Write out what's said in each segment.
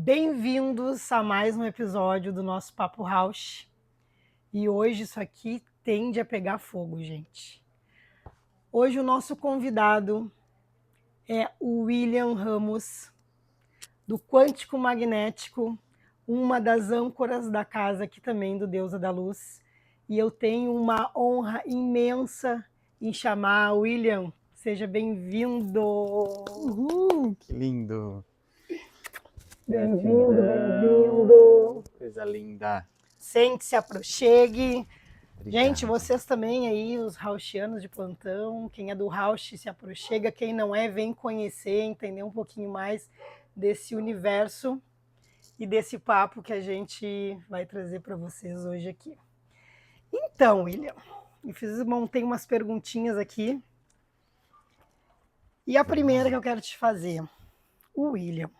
Bem-vindos a mais um episódio do nosso Papo House. E hoje isso aqui tende a pegar fogo, gente. Hoje o nosso convidado é o William Ramos, do Quântico Magnético, uma das âncoras da casa aqui também do Deusa da Luz. E eu tenho uma honra imensa em chamar William. Seja bem-vindo! Que lindo! Bem-vindo, Gratidão! bem-vindo! Coisa linda! Sente-se, aproxegue. Gente, Obrigado. vocês também aí, os Rauschianos de plantão, quem é do Rausch se aproxega, quem não é, vem conhecer, entender um pouquinho mais desse universo e desse papo que a gente vai trazer para vocês hoje aqui. Então, William, montei umas perguntinhas aqui. E a primeira que eu quero te fazer, o William.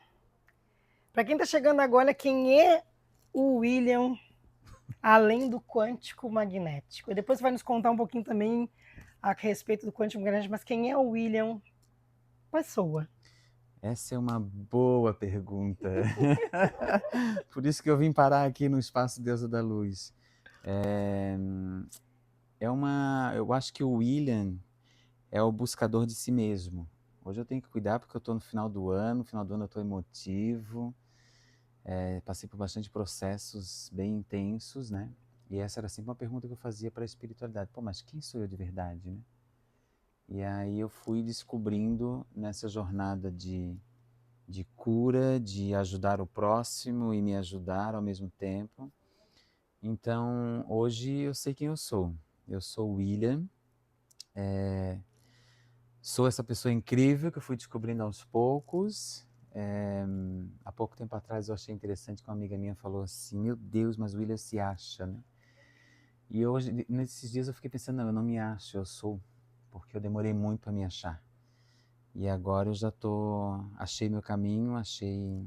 Para quem está chegando agora, quem é o William além do quântico magnético? E depois você vai nos contar um pouquinho também a respeito do quântico magnético, mas quem é o William pessoa? Essa é uma boa pergunta. Por isso que eu vim parar aqui no Espaço Deusa da Luz. Eu acho que o William é o buscador de si mesmo. Hoje eu tenho que cuidar porque eu estou no final do ano eu estou emotivo, passei por bastante processos bem intensos, né? E essa era sempre uma pergunta que eu fazia para a espiritualidade. Pô, mas quem sou eu de verdade, né? E aí eu fui descobrindo nessa jornada de cura, de ajudar o próximo e me ajudar ao mesmo tempo. Então, hoje eu sei quem eu sou. Eu sou o William, sou essa pessoa incrível que eu fui descobrindo aos poucos. Há pouco tempo atrás eu achei interessante que uma amiga minha falou assim, meu Deus, mas o William se acha, né? E hoje, nesses dias eu fiquei pensando, não, eu não me acho, eu sou, porque eu demorei muito para me achar. E agora eu já achei meu caminho, achei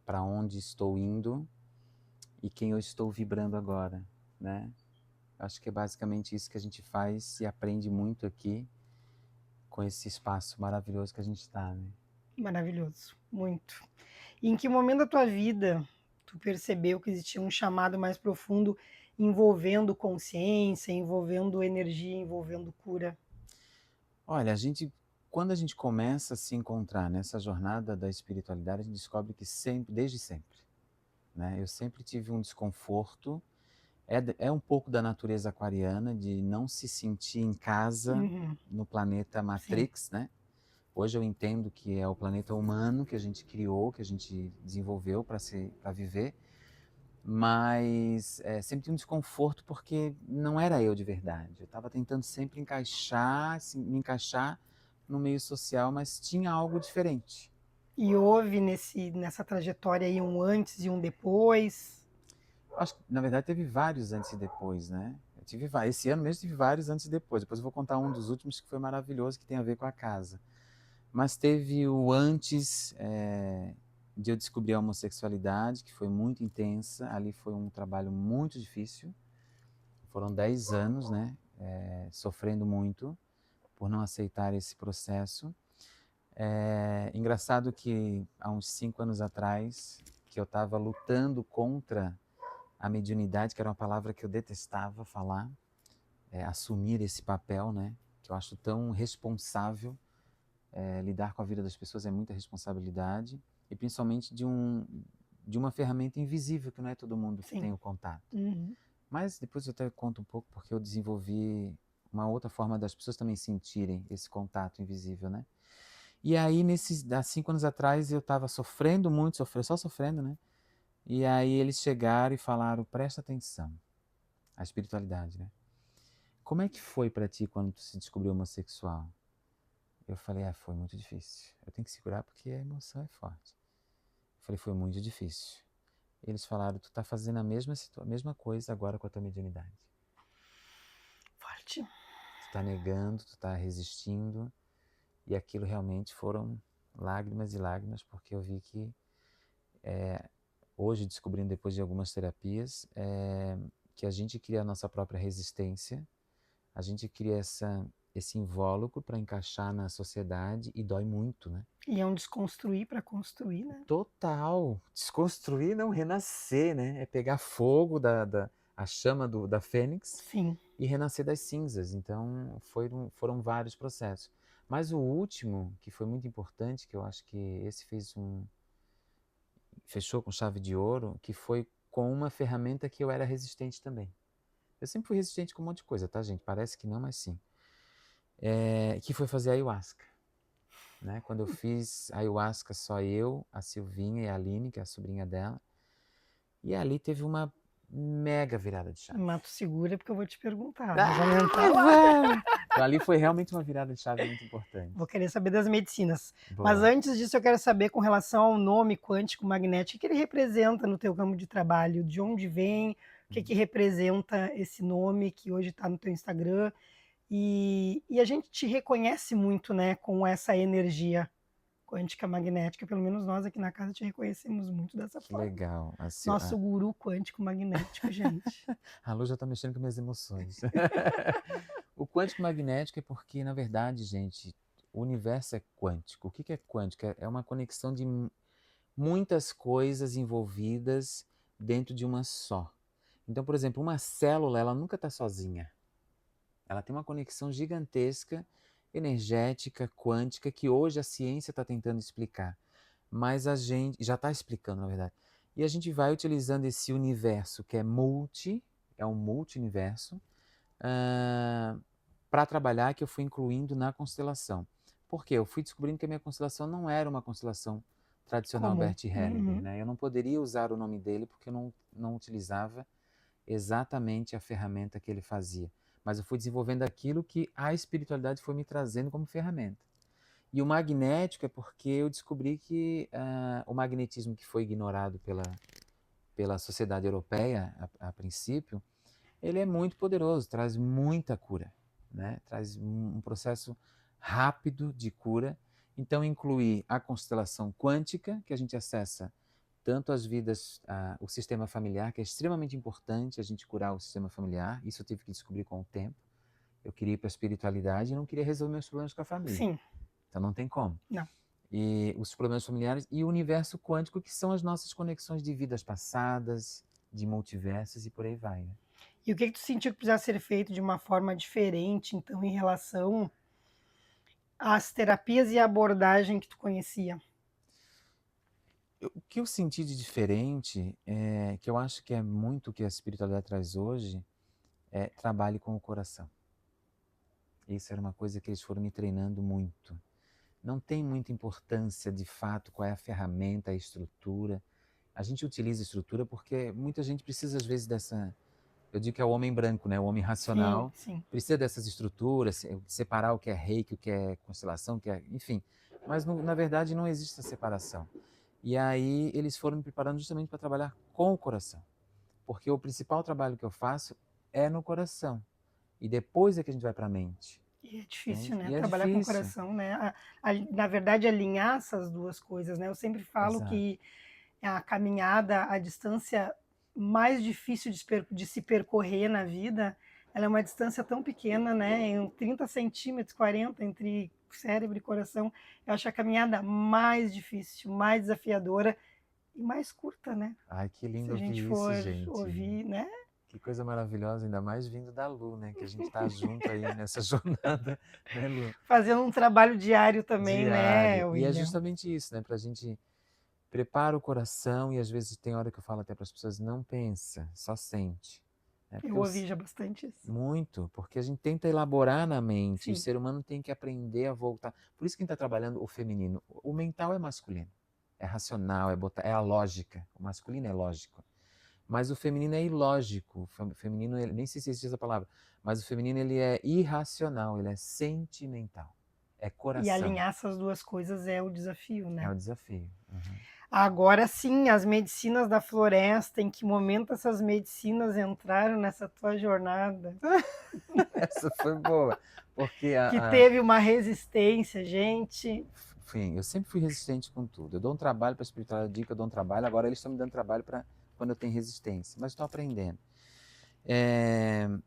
para onde estou indo e quem eu estou vibrando agora, né? Acho que é basicamente isso que a gente faz e aprende muito aqui com esse espaço maravilhoso que a gente está, né? Maravilhoso, muito. E em que momento da tua vida tu percebeu que existia um chamado mais profundo envolvendo consciência, envolvendo energia, envolvendo cura? Olha, quando a gente começa a se encontrar nessa jornada da espiritualidade, a gente descobre que sempre, desde sempre, né? Eu sempre tive um desconforto. É um pouco da natureza aquariana de não se sentir em casa Uhum, no planeta sim. Matrix, né? Hoje eu entendo que é o planeta humano que a gente criou, que a gente desenvolveu para viver, mas sempre tinha um desconforto porque não era eu de verdade. Eu estava tentando sempre encaixar, assim, me encaixar no meio social, mas tinha algo diferente. E houve nessa trajetória aí um antes e um depois? Acho que, na verdade, teve vários antes e depois, né? Esse ano mesmo tive vários antes e depois. Depois eu vou contar um dos últimos que foi maravilhoso, que tem a ver com a casa. Mas teve o antes de eu descobrir a homossexualidade, que foi muito intensa. Ali foi um trabalho muito difícil. Foram 10 anos, né? Sofrendo muito por não aceitar esse processo. Engraçado que há uns 5 anos atrás, que eu estava lutando contra a mediunidade, que era uma palavra que eu detestava falar, assumir esse papel, né? Que eu acho tão responsável. Lidar com a vida das pessoas é muita responsabilidade e principalmente de uma ferramenta invisível que não é todo mundo que Sim. tem o contato. Uhum. Mas depois eu até conto um pouco porque eu desenvolvi uma outra forma das pessoas também sentirem esse contato invisível, né? E aí, há 5 anos atrás, eu estava sofrendo muito, só sofrendo, né? E aí eles chegaram e falaram, presta atenção, a espiritualidade, né? Como é que foi para ti quando tu se descobriu homossexual? Eu falei, foi muito difícil. Eu tenho que segurar porque a emoção é forte. Eu falei, foi muito difícil. Eles falaram, tu tá fazendo a mesma coisa agora com a tua mediunidade. Forte. Tu tá negando, tu tá resistindo. E aquilo realmente foram lágrimas e lágrimas, porque eu vi que, hoje descobrindo depois de algumas terapias, que a gente cria a nossa própria resistência, a gente cria esse invólucro para encaixar na sociedade e dói muito, né? E é um desconstruir para construir, né? Total. Desconstruir, não renascer, né? É pegar fogo a chama da fênix Sim. e renascer das cinzas. Então, foram vários processos. Mas o último, que foi muito importante, que eu acho que esse fechou com chave de ouro, que foi com uma ferramenta que eu era resistente também. Eu sempre fui resistente com um monte de coisa, tá, gente? Parece que não, mas sim. Que foi fazer ayahuasca. Né? Quando eu fiz ayahuasca, só eu, a Silvinha e a Aline, que é a sobrinha dela. E ali teve uma mega virada de chave. Mato segura porque eu vou te perguntar. Nós vamos entrar lá. Vamos! Então, ali foi realmente uma virada de chave muito importante. Vou querer saber das medicinas. Boa. Mas antes disso, eu quero saber com relação ao nome quântico magnético, o que ele representa no teu campo de trabalho, de onde vem, o que representa esse nome que hoje está no teu Instagram. E a gente te reconhece muito, né, com essa energia quântica magnética, pelo menos nós aqui na casa te reconhecemos muito dessa forma. Legal. Nosso guru quântico magnético, gente. A Lu já está mexendo com minhas emoções. O quântico magnético é porque, na verdade, gente, o universo é quântico. O que é quântico? É uma conexão de muitas coisas envolvidas dentro de uma só. Então, por exemplo, uma célula, ela nunca está sozinha. Ela tem uma conexão gigantesca, energética, quântica, que hoje a ciência está tentando explicar. Mas a gente já está explicando, na verdade. E a gente vai utilizando esse universo que é um multi-universo, para trabalhar, que eu fui incluindo na constelação. Por quê? Eu fui descobrindo que a minha constelação não era uma constelação tradicional Bert Hellinger. Né? Eu não poderia usar o nome dele porque eu não utilizava exatamente a ferramenta que ele fazia. Mas eu fui desenvolvendo aquilo que a espiritualidade foi me trazendo como ferramenta. E o magnético é porque eu descobri que o magnetismo que foi ignorado pela sociedade europeia, a princípio, ele é muito poderoso, traz muita cura, né? Traz um processo rápido de cura. Então, incluir a constelação quântica, que a gente acessa tanto as vidas, o sistema familiar, que é extremamente importante a gente curar o sistema familiar. Isso eu tive que descobrir com o tempo. Eu queria ir para a espiritualidade e não queria resolver meus problemas com a família. Sim. Então não tem como. Não. E os problemas familiares e o universo quântico, que são as nossas conexões de vidas passadas, de multiversos e por aí vai. Né? E o que tu sentiu que precisava ser feito de uma forma diferente, então, em relação às terapias e à abordagem que tu conhecia? O que eu senti de diferente, que eu acho que é muito o que a espiritualidade traz hoje, é trabalhe com o coração. Isso era uma coisa que eles foram me treinando muito. Não tem muita importância, de fato, qual é a ferramenta, a estrutura. A gente utiliza estrutura porque muita gente precisa, às vezes, dessa... Eu digo que é o homem branco, né? O homem racional. Sim. Precisa dessas estruturas, separar o que é reiki, o que é constelação, o que é... Enfim. Mas, na verdade, não existe essa separação. E aí eles foram me preparando justamente para trabalhar com o coração. Porque o principal trabalho que eu faço é no coração. E depois é que a gente vai para a mente. E é difícil, Entende? né? E é Trabalhar com o difícil. coração, né? Na verdade, alinhar essas duas coisas, né? Eu sempre falo Exato. que a caminhada, a distância mais difícil de se percorrer na vida, ela é uma distância tão pequena, né? Em 30 centímetros, 40 entre cérebro e coração. Eu acho a caminhada mais difícil, mais desafiadora e mais curta, né? Ai, que lindo Se a gente ouvir for isso, gente. ouvir, né? Que coisa maravilhosa, ainda mais vindo da Lu, né? Que a gente tá junto aí nessa jornada, né, Lu? Fazendo um trabalho diário também, né, Diário. E é William? justamente isso, né? Pra gente prepara o coração e às vezes tem hora que eu falo até para as pessoas, não pensa, só sente. Né? Eu ouvi já bastante isso. Muito, porque a gente tenta elaborar na mente, Sim. o ser humano tem que aprender a voltar. Por isso que a gente está trabalhando o feminino. O mental é masculino, é racional, é a lógica. O masculino é lógico. Mas o feminino é ilógico. O feminino, nem sei se existe essa palavra, mas o feminino ele é irracional, ele é sentimental. É coração. E alinhar essas duas coisas é o desafio, né? É o desafio. Uhum. Agora sim, as medicinas da floresta, em que momento essas medicinas entraram nessa tua jornada? Essa foi boa. Porque que teve uma resistência, gente. Sim, eu sempre fui resistente com tudo. Eu dou um trabalho para a espiritualidade, eu dou um trabalho, agora eles estão me dando trabalho para quando eu tenho resistência, mas estou aprendendo.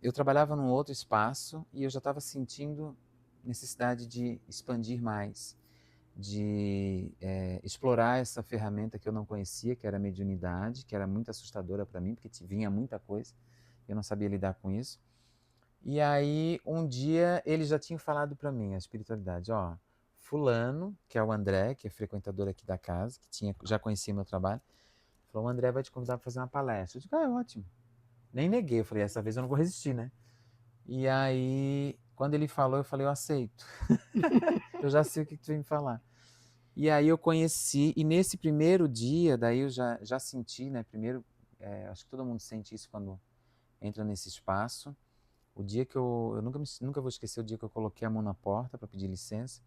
Eu trabalhava num outro espaço e eu já estava sentindo necessidade de expandir mais, de explorar essa ferramenta que eu não conhecia, que era a mediunidade, que era muito assustadora para mim, porque vinha muita coisa, eu não sabia lidar com isso. E aí, um dia, ele já tinha falado para mim, a espiritualidade, ó, fulano, que é o André, que é frequentador aqui da casa, que já conhecia meu trabalho, falou, o André vai te convidar para fazer uma palestra. Eu digo, é ótimo. Nem neguei, eu falei, essa vez eu não vou resistir, né? E aí, quando ele falou, eu falei, eu aceito. Eu já sei o que tu vem me falar. E aí eu conheci, e nesse primeiro dia, daí eu já senti, né? Primeiro, acho que todo mundo sente isso quando entra nesse espaço. O dia que eu nunca vou esquecer o dia que eu coloquei a mão na porta para pedir licença,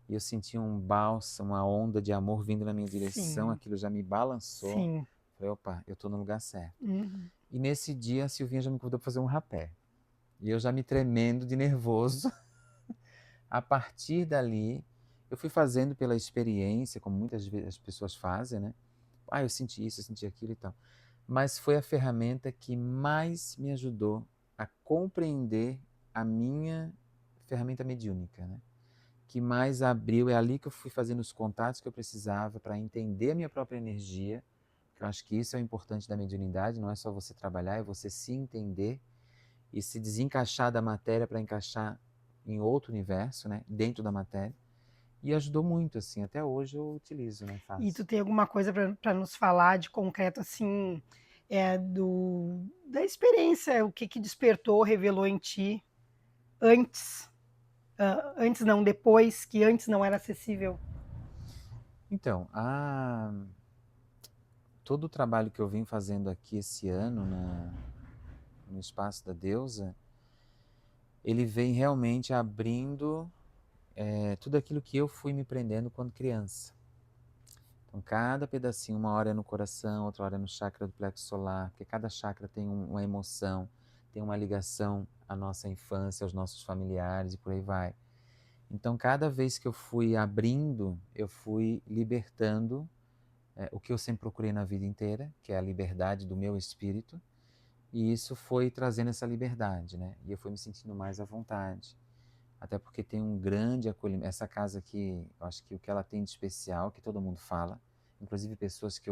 e eu senti um bálsamo, uma onda de amor vindo na minha direção, Sim, aquilo já me balançou. sim. Falei, opa, eu tô no lugar certo. Uhum. E nesse dia a Silvinha já me convidou para fazer um rapé. E eu já me tremendo de nervoso. A partir dali, eu fui fazendo pela experiência, como muitas vezes as pessoas fazem, né? Ah, eu senti isso, eu senti aquilo e tal. Mas foi a ferramenta que mais me ajudou a compreender a minha ferramenta mediúnica, né? Que mais abriu, é ali que eu fui fazendo os contatos que eu precisava para entender a minha própria energia, que eu acho que isso é o importante da mediunidade, não é só você trabalhar, é você se entender e se desencaixar da matéria para encaixar em outro universo, né, dentro da matéria. E ajudou muito, assim, até hoje eu utilizo, né, E tu faço. tem alguma coisa para nos falar de concreto, assim, da experiência, o que que despertou, revelou em ti antes, antes não, depois, que antes não era acessível? Então, todo o trabalho que eu vim fazendo aqui esse ano no Espaço da Deusa, ele vem realmente abrindo tudo aquilo que eu fui me prendendo quando criança. Então, cada pedacinho, uma hora é no coração, outra hora é no chakra do plexo solar, porque cada chakra tem uma emoção, tem uma ligação à nossa infância, aos nossos familiares e por aí vai. Então, cada vez que eu fui abrindo, eu fui libertando o que eu sempre procurei na vida inteira, que é a liberdade do meu espírito, e isso foi trazendo essa liberdade, né? E eu fui me sentindo mais à vontade. Até porque tem um grande acolhimento. Essa casa aqui, eu acho que o que ela tem de especial, que todo mundo fala, inclusive pessoas que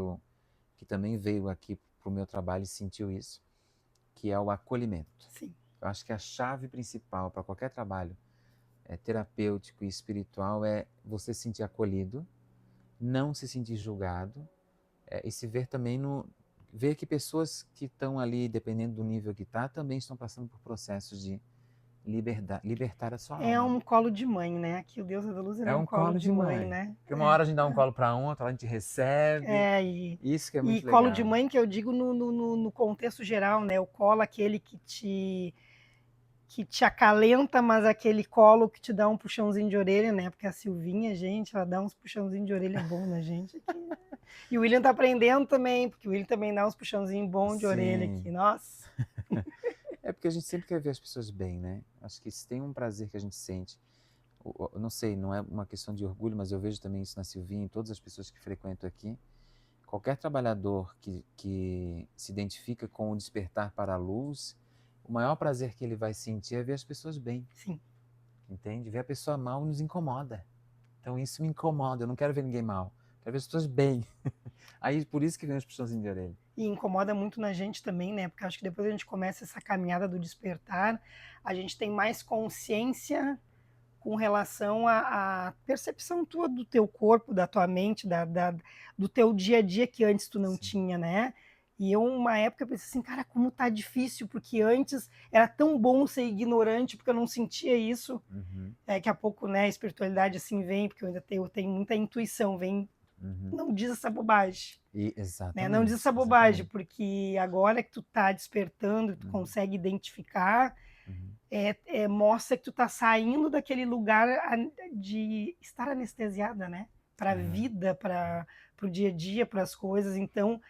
também veio aqui para o meu trabalho e sentiu isso, que é o acolhimento. Sim. Eu acho que a chave principal para qualquer trabalho terapêutico e espiritual é você se sentir acolhido, não se sentir julgado, e se ver também ver que pessoas que estão ali, dependendo do nível que está, também estão passando por processos de libertar a sua É alma. um colo de mãe, né? Aqui o Deus da Luz ele É é um um colo colo de de mãe, mãe. né? Porque uma hora a gente dá um colo para um, outra hora a gente recebe. É, Isso que é e muito colo de legal. mãe que eu digo no contexto geral, né? O colo aquele que te acalenta, mas aquele colo que te dá um puxãozinho de orelha, né? Porque a Silvinha, gente, ela dá uns puxãozinhos de orelha bom na gente aqui. E o William tá aprendendo também, porque o William também dá uns puxãozinhos bons de orelha Sim. aqui. Nossa. É porque a gente sempre quer ver as pessoas bem, né? Acho que se tem um prazer que a gente sente, eu não sei, não é uma questão de orgulho, mas eu vejo também isso na Silvinha, em todas as pessoas que frequentam aqui. Qualquer trabalhador que se identifica com o despertar para a luz, o maior prazer que ele vai sentir é ver as pessoas bem, Sim. entende? Ver a pessoa mal nos incomoda. Então isso me incomoda, eu não quero ver ninguém mal, quero ver as pessoas bem. Aí por isso que vem os puxãozinhos de orelha. E incomoda muito na gente também, né? Porque acho que depois a gente começa essa caminhada do despertar, a gente tem mais consciência com relação à percepção tua do teu corpo, da tua mente, do teu dia a dia que antes tu não Sim. tinha, né? E eu, uma época, pensei assim, cara, como tá difícil, porque antes era tão bom ser ignorante, porque eu não sentia isso. Uhum. Daqui a pouco, né, a espiritualidade assim vem, porque eu tenho muita intuição, vem, Uhum. não diz essa bobagem. Né? Não diz Exatamente, essa bobagem, exatamente. porque agora que tu tá despertando, tu Uhum. consegue identificar, Uhum. mostra que tu tá saindo daquele lugar de estar anestesiada, né? Para a Aham. vida, para o dia a dia, para as coisas. Então,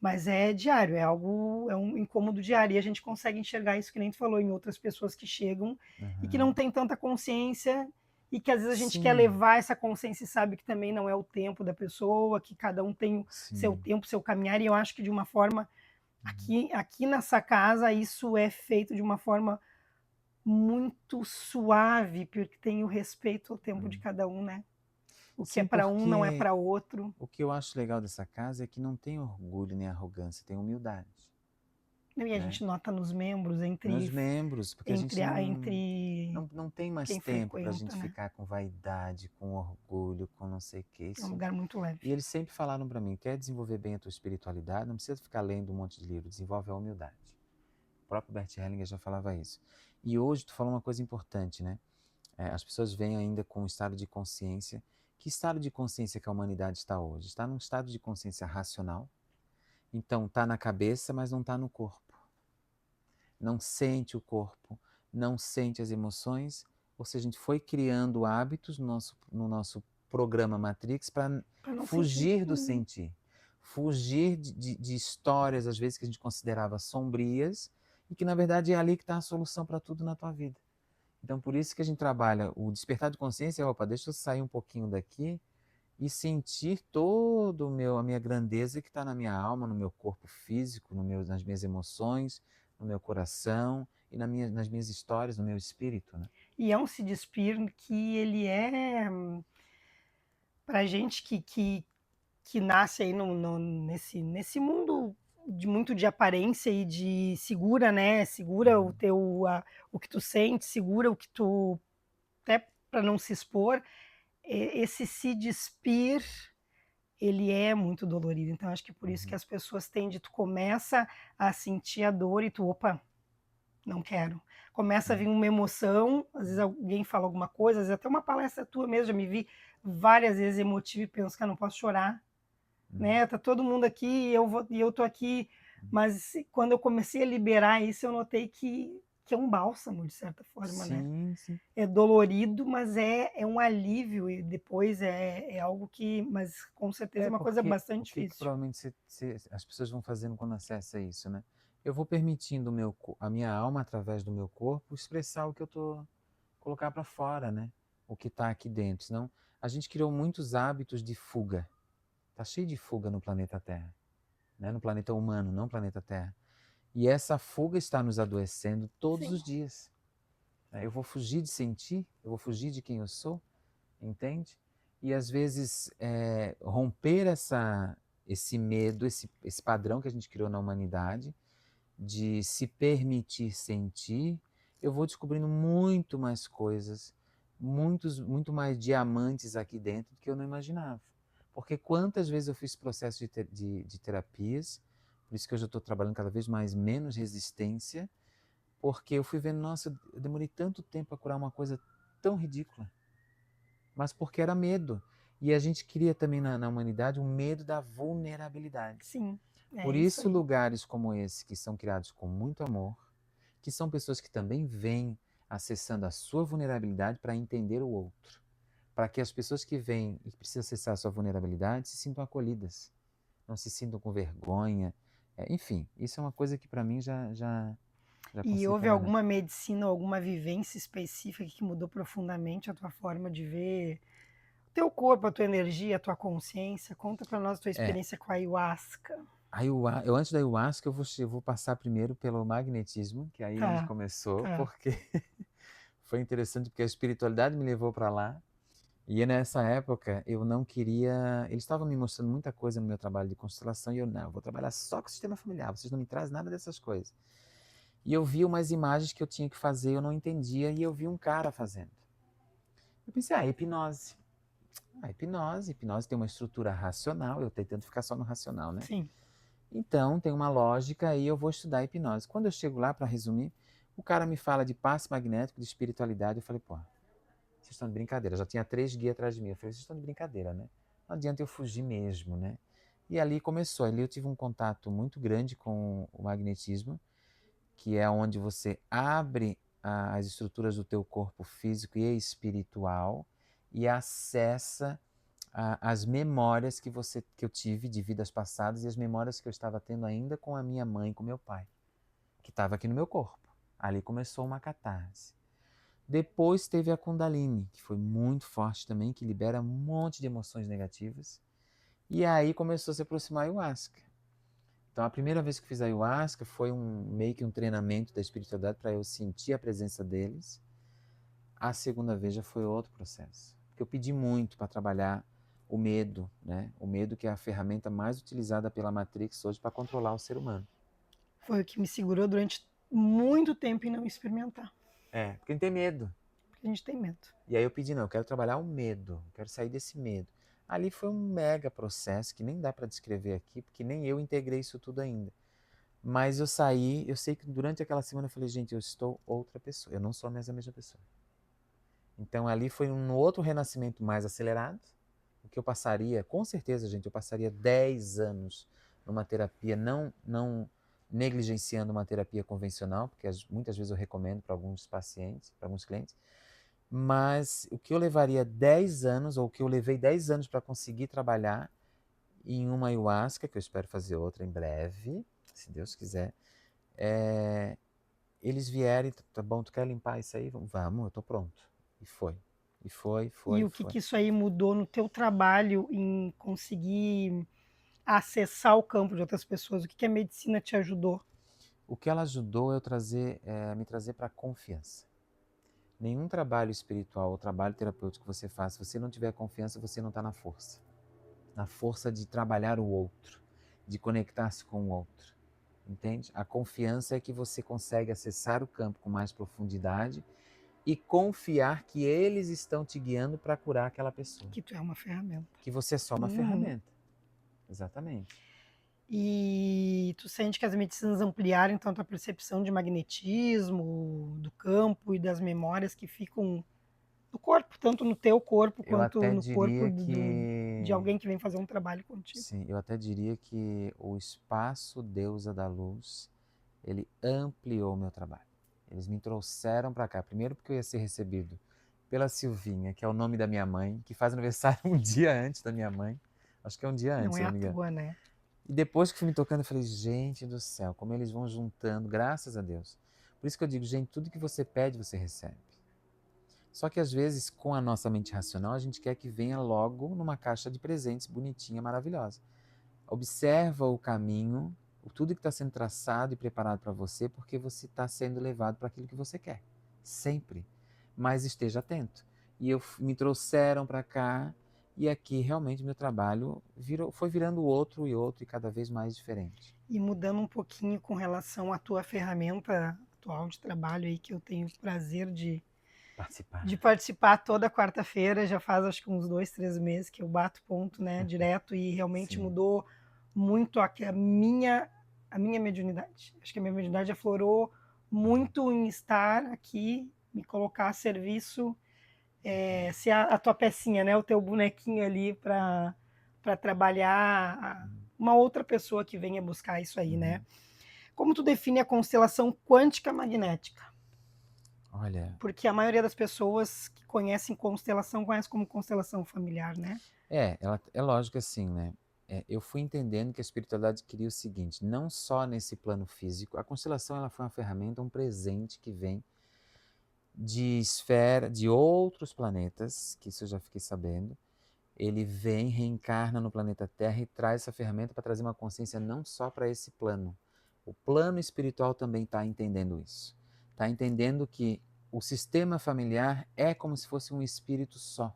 mas é diário, é um incômodo diário. E a gente consegue enxergar isso que nem tu falou em outras pessoas que chegam e que não Aham. têm tanta consciência e que às vezes a gente quer Sim, levar essa consciência e sabe que também não é o tempo da pessoa, que cada um tem o seu sim. tempo, seu caminhar. E eu acho que de uma forma Uhum. aqui nessa casa isso é feito de uma forma muito suave, porque tem o respeito ao tempo de Hum. cada um, né? O que é Sim, para um não é porque para outro. o que eu acho legal dessa casa é que não tem orgulho nem arrogância, tem humildade, E a né? gente nota nos membros, Nos membros, porque a gente entre não tem mais quem tempo para a frequenta, gente né? ficar com vaidade, com orgulho, com não sei o que. É um Isso. lugar muito leve. E eles sempre falaram para mim, quer desenvolver bem a tua espiritualidade, não precisa ficar lendo um monte de livro, desenvolve a humildade. O próprio Bert Hellinger já falava isso. E hoje tu falou uma coisa importante, né? As pessoas vêm ainda com um estado de consciência. Que estado de consciência que a humanidade está hoje? Está num estado de consciência racional. Então, está na cabeça, mas não está no corpo. Não sente o corpo, não sente as emoções. Ou seja, a gente foi criando hábitos no nosso programa Matrix para Para não sentir. fugir do sentir. Fugir de histórias, às vezes, que a gente considerava sombrias e que, na verdade, é ali que está a solução para tudo na tua vida. Então, por isso que a gente trabalha o despertar de consciência. Opa, deixa eu sair um pouquinho daqui e sentir todo a minha grandeza que está na minha alma, no meu corpo físico, nas minhas emoções, no meu coração e nas minhas histórias, no meu espírito, né? E é um se despir que ele é para gente que nasce aí nesse mundo de muito de aparência e de segura, né? Segura Uhum. o que tu sente, segura o que tu até para não se expor. Esse se despir, ele é muito dolorido. Então acho que por isso que Uhum. as pessoas tendem, tu começa a sentir a dor e tu, opa, não quero. Começa a vir uma emoção, às vezes alguém fala alguma coisa, às vezes até uma palestra tua mesmo, já me vi várias vezes emotiva e penso que eu não posso chorar, Uhum. né? Tá todo mundo aqui e eu tô aqui, mas quando eu comecei a liberar isso, eu notei que é um bálsamo de certa forma, né? Sim, sim. É dolorido, mas é um alívio e depois é algo que, mas com certeza é uma coisa Porque o bastante que difícil. provavelmente as pessoas vão fazendo quando acessa isso, né? Eu vou permitindo a minha alma, através do meu corpo, expressar o que eu tô colocar para fora, né? O que está aqui dentro. Senão, a gente criou muitos hábitos de fuga. Tá cheio de fuga no planeta Terra, né? No planeta humano, não planeta Terra. E essa fuga está nos adoecendo todos Sim, os dias, né? Eu vou fugir de sentir, eu vou fugir de quem eu sou, entende? E às vezes romper esse medo, esse padrão que a gente criou na humanidade de se permitir sentir, eu vou descobrindo muito mais coisas, muito mais diamantes aqui dentro do que eu não imaginava. Porque quantas vezes eu fiz processo de terapias, por isso que hoje eu estou trabalhando cada vez mais menos resistência, porque eu fui vendo, nossa, eu demorei tanto tempo a curar uma coisa tão ridícula, mas porque era medo. E a gente cria também na humanidade o medo da vulnerabilidade. sim, é Por isso isso, aí. lugares como esse, que são criados com muito amor, que são pessoas que também vêm acessando a sua vulnerabilidade para entender o outro, para que as pessoas que vêm e precisam acessar a sua vulnerabilidade se sintam acolhidas, não se sintam com vergonha. Enfim, isso é uma coisa que para mim já E consegui houve trabalhar. alguma medicina, alguma vivência específica que mudou profundamente a tua forma de ver o teu corpo, a tua energia, a tua consciência? Conta para nós a tua É, experiência com a ayahuasca. eu antes da ayahuasca eu vou passar primeiro pelo magnetismo, que aí onde Tá, começou, tá. porque foi interessante porque a espiritualidade me levou para lá. E nessa época eu não queria. Eles estavam me mostrando muita coisa no meu trabalho de constelação e eu não, eu vou trabalhar só com o sistema familiar, vocês não me trazem nada dessas coisas. E eu vi umas imagens que eu tinha que fazer, eu não entendia, e eu vi um cara fazendo. Eu pensei, hipnose. Hipnose tem uma estrutura racional, eu tentando ficar só no racional, né? Sim. Então tem uma lógica e eu vou estudar hipnose. Quando eu chego lá, para resumir, o cara me fala de passe magnético, de espiritualidade, eu falei, pô, vocês estão de brincadeira. Já tinha 3 guias atrás de mim. Eu falei, vocês estão de brincadeira, né? Não adianta eu fugir mesmo, né? E ali começou. Ali eu tive um contato muito grande com o magnetismo, que é onde você abre as estruturas do teu corpo físico e espiritual e acessa as memórias que eu tive de vidas passadas e as memórias que eu estava tendo ainda com a minha mãe, com meu pai, que estava aqui no meu corpo. Ali começou uma catarse. Depois teve a Kundalini, que foi muito forte também, que libera um monte de emoções negativas. E aí começou a se aproximar a Ayahuasca. Então, a primeira vez que fiz ayahuasca foi meio que um treinamento da espiritualidade para eu sentir a presença deles. A segunda vez já foi outro processo. Porque eu pedi muito para trabalhar o medo, né? O medo que é a ferramenta mais utilizada pela Matrix hoje para controlar o ser humano. Foi o que me segurou durante muito tempo em não experimentar. Porque a gente tem medo. Porque a gente tem medo. E aí eu pedi, não, eu quero trabalhar o medo, eu quero sair desse medo. Ali foi um mega processo que nem dá para descrever aqui, porque nem eu integrei isso tudo ainda. Mas eu saí, eu sei que durante aquela semana eu falei, gente, eu estou outra pessoa, eu não sou mais a mesma pessoa. Então ali foi um outro renascimento mais acelerado, o que eu passaria, com certeza, gente, eu passaria 10 anos numa terapia, não negligenciando uma terapia convencional, porque muitas vezes eu recomendo para alguns pacientes, para alguns clientes, mas o que eu levaria 10 anos, ou o que eu levei 10 anos para conseguir trabalhar em uma ayahuasca, que eu espero fazer outra em breve, se Deus quiser, eles vierem, tá bom, tu quer limpar isso aí? Vamos, eu tô pronto. E foi. E foi, E foi, o que, foi. que isso aí mudou no teu trabalho em conseguir acessar o campo de outras pessoas? O que, que a medicina te ajudou? O que ela ajudou é me trazer para a confiança. Nenhum trabalho espiritual ou trabalho terapêutico que você faça, se você não tiver confiança, você não está na força. Na força de trabalhar o outro, de conectar-se com o outro. Entende? A confiança é que você consegue acessar o campo com mais profundidade e confiar que eles estão te guiando para curar aquela pessoa. Que tu é uma ferramenta. Que você é só uma ferramenta. Exatamente. E tu sente que as medicinas ampliaram, então, a tua percepção de magnetismo, do campo e das memórias que ficam no corpo, tanto no teu corpo Eu quanto até no corpo diria de que... alguém que vem fazer um trabalho contigo. Sim, eu até diria que o espaço Deusa da Luz, ele ampliou o meu trabalho. Eles me trouxeram para cá, primeiro porque eu ia ser recebido pela Silvinha, que é o nome da minha mãe, que faz aniversário um dia antes da minha mãe. Acho que é um dia antes, Não se é não à me engano. toa, né? E depois que fui me tocando, eu falei, gente do céu, como eles vão juntando, graças a Deus. Por isso que eu digo, gente, tudo que você pede, você recebe. Só que às vezes, com a nossa mente racional, a gente quer que venha logo numa caixa de presentes bonitinha, maravilhosa. Observa o caminho, tudo que está sendo traçado e preparado para você, porque você está sendo levado para aquilo que você quer. Sempre. Mas esteja atento. E me trouxeram para cá, e aqui realmente meu trabalho foi virando outro e cada vez mais diferente. E mudando um pouquinho com relação à tua ferramenta atual de trabalho aí, que eu tenho o prazer de Participar. participar toda quarta-feira, já faz acho que uns 2, 3 meses que eu bato ponto, né, direto, e realmente Sim. mudou muito a minha mediunidade. Acho que a minha mediunidade aflorou muito em estar aqui, me colocar a serviço, ser a tua pecinha, né, o teu bonequinho ali para trabalhar uma outra pessoa que venha buscar isso aí, né? Como tu define a constelação quântica magnética? Olha, Porque a maioria das pessoas que conhecem constelação conhece como constelação familiar, né? é lógico assim, né? Eu fui entendendo que a espiritualidade queria o seguinte, não só nesse plano físico, a constelação ela foi uma ferramenta, um presente que vem de esfera, de outros planetas, que isso eu já fiquei sabendo. Ele vem, reencarna no planeta Terra e traz essa ferramenta para trazer uma consciência não só para esse plano. O plano espiritual também está entendendo isso. Está entendendo que o sistema familiar é como se fosse um espírito só.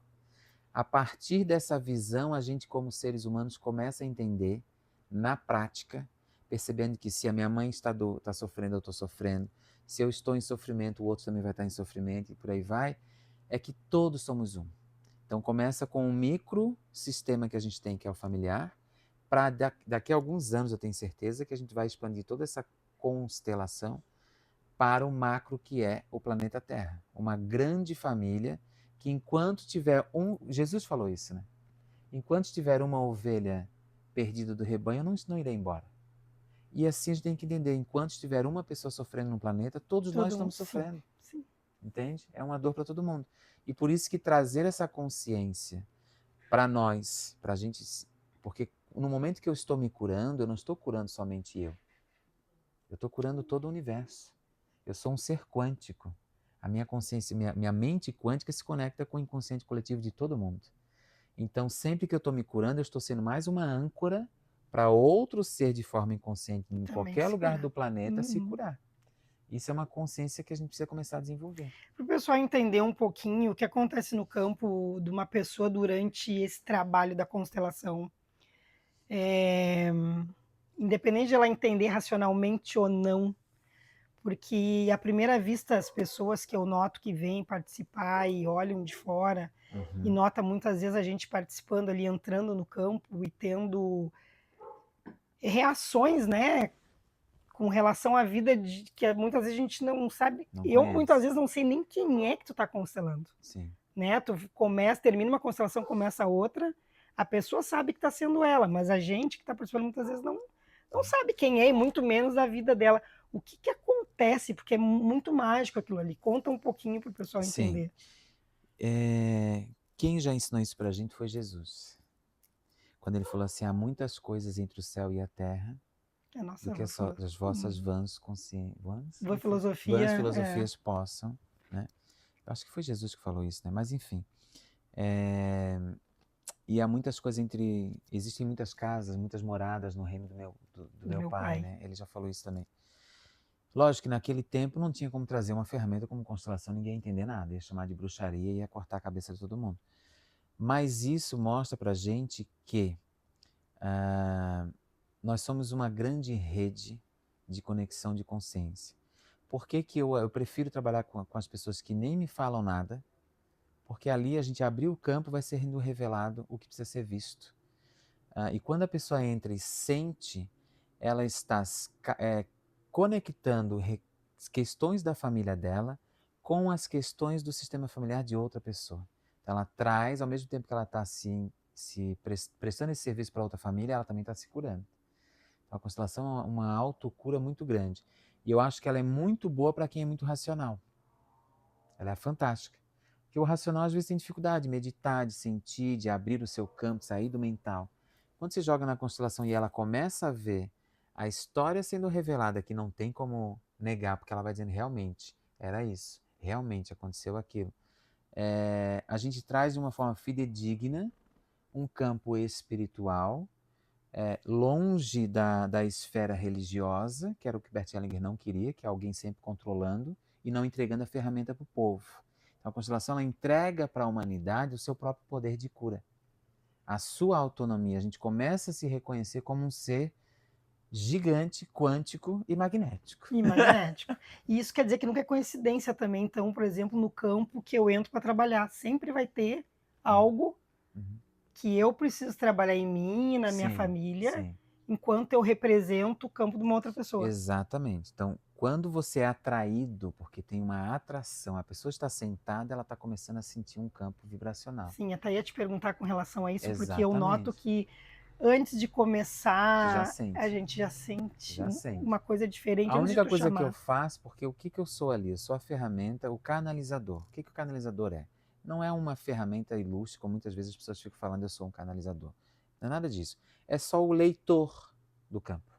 A partir dessa visão, a gente, como seres humanos, começa a entender, na prática, percebendo que se a minha mãe está sofrendo, eu estou sofrendo. Se eu estou em sofrimento, o outro também vai estar em sofrimento, e por aí vai. É que todos somos um. Então, começa com um microsistema que a gente tem, que é o familiar, para daqui a alguns anos, eu tenho certeza, que a gente vai expandir toda essa constelação para o macro, que é o planeta Terra. Uma grande família que enquanto tiver Jesus falou isso, né? Enquanto tiver uma ovelha perdida do rebanho, não irei embora. E assim a gente tem que entender, enquanto tiver uma pessoa sofrendo no planeta, todos nós Todo mundo, estamos sim, sofrendo. sim. Entende? É uma dor para todo mundo. E por isso que trazer essa consciência para nós, para a gente... Porque no momento que eu estou me curando, eu não estou curando somente eu. Eu estou curando todo o universo. Eu sou um ser quântico. A minha consciência, minha mente quântica se conecta com o inconsciente coletivo de todo mundo. Então, sempre que eu estou me curando, eu estou sendo mais uma âncora para outro ser de forma inconsciente em Também qualquer lugar segurar. do planeta se Uhum. curar. Isso é uma consciência que a gente precisa começar a desenvolver. Para o pessoal entender um pouquinho o que acontece no campo de uma pessoa durante esse trabalho da constelação. Independente de ela entender racionalmente ou não, porque à primeira vista as pessoas que eu noto que vêm participar e olham de fora, e Uhum. nota muitas vezes a gente participando ali, entrando no campo e tendo reações, né, com relação à vida que muitas vezes a gente não sabe. Não Eu muitas conhece. vezes não sei nem quem é que tu tá constelando, Sim. né? Tu começa, termina uma constelação, começa outra, a pessoa sabe que está sendo ela, mas a gente que está participando muitas vezes não sabe quem é e muito menos a vida dela. O que, que acontece? Porque é muito mágico aquilo ali. Conta um pouquinho para o pessoal Sim. entender. Quem já ensinou isso pra gente foi Jesus. Quando ele falou assim, há muitas coisas entre o céu e a terra, A do nossa que as vossas vãs consciências, boa vãs filosofia é. filosofias possam, né? Eu acho que foi Jesus que falou isso, né? Mas enfim, é, e há muitas coisas existem muitas casas, muitas moradas no reino do Do meu meu pai, pai. né? Ele já falou isso também. Lógico que naquele tempo não tinha como trazer uma ferramenta como constelação, ninguém ia entender nada, ia chamar de bruxaria e ia cortar a cabeça de todo mundo. Mas isso mostra pra gente que ah, nós somos uma grande rede de conexão de consciência. Por que que eu prefiro trabalhar com as pessoas que nem me falam nada? Porque ali a gente abriu o campo, vai sendo revelado o que precisa ser visto. E quando a pessoa entra e sente, ela está conectando questões da família dela com as questões do sistema familiar de outra pessoa. Então, ela traz, ao mesmo tempo que ela está prestando esse serviço para outra família, ela também está se curando. Então, a constelação é uma autocura muito grande. E eu acho que ela é muito boa para quem é muito racional. Ela é fantástica. Porque o racional às vezes tem dificuldade de meditar, de sentir, de abrir o seu campo, sair do mental. Quando você joga na constelação e ela começa a ver a história sendo revelada, que não tem como negar, porque ela vai dizendo realmente, era isso, realmente aconteceu aquilo. A gente traz de uma forma fidedigna um campo espiritual, longe da esfera religiosa, que era o que Bert Hellinger não queria, que é alguém sempre controlando e não entregando a ferramenta para o povo. Então, a constelação ela entrega para a humanidade o seu próprio poder de cura, a sua autonomia. A gente começa a se reconhecer como um ser gigante, quântico e magnético. E magnético. E isso quer dizer que nunca é coincidência também. Então, por exemplo, no campo que eu entro para trabalhar, sempre vai ter algo Uhum. que eu preciso trabalhar em mim e na minha Sim, família, sim. enquanto eu represento o campo de uma outra pessoa. Exatamente. Então, quando você é atraído, porque tem uma atração, a pessoa está sentada, ela está começando a sentir um campo vibracional. Sim, até ia te perguntar com relação a isso, porque eu noto Exatamente. que antes de Já começar, a sente, gente já sente já sente. uma coisa diferente A antes de única tu coisa que eu chamar. faço, porque o que eu sou ali? Eu sou a ferramenta, o canalizador. O que o canalizador é? Não é uma ferramenta ilustre, como muitas vezes as pessoas ficam falando, eu sou um canalizador. Não é nada disso. É só o leitor do campo.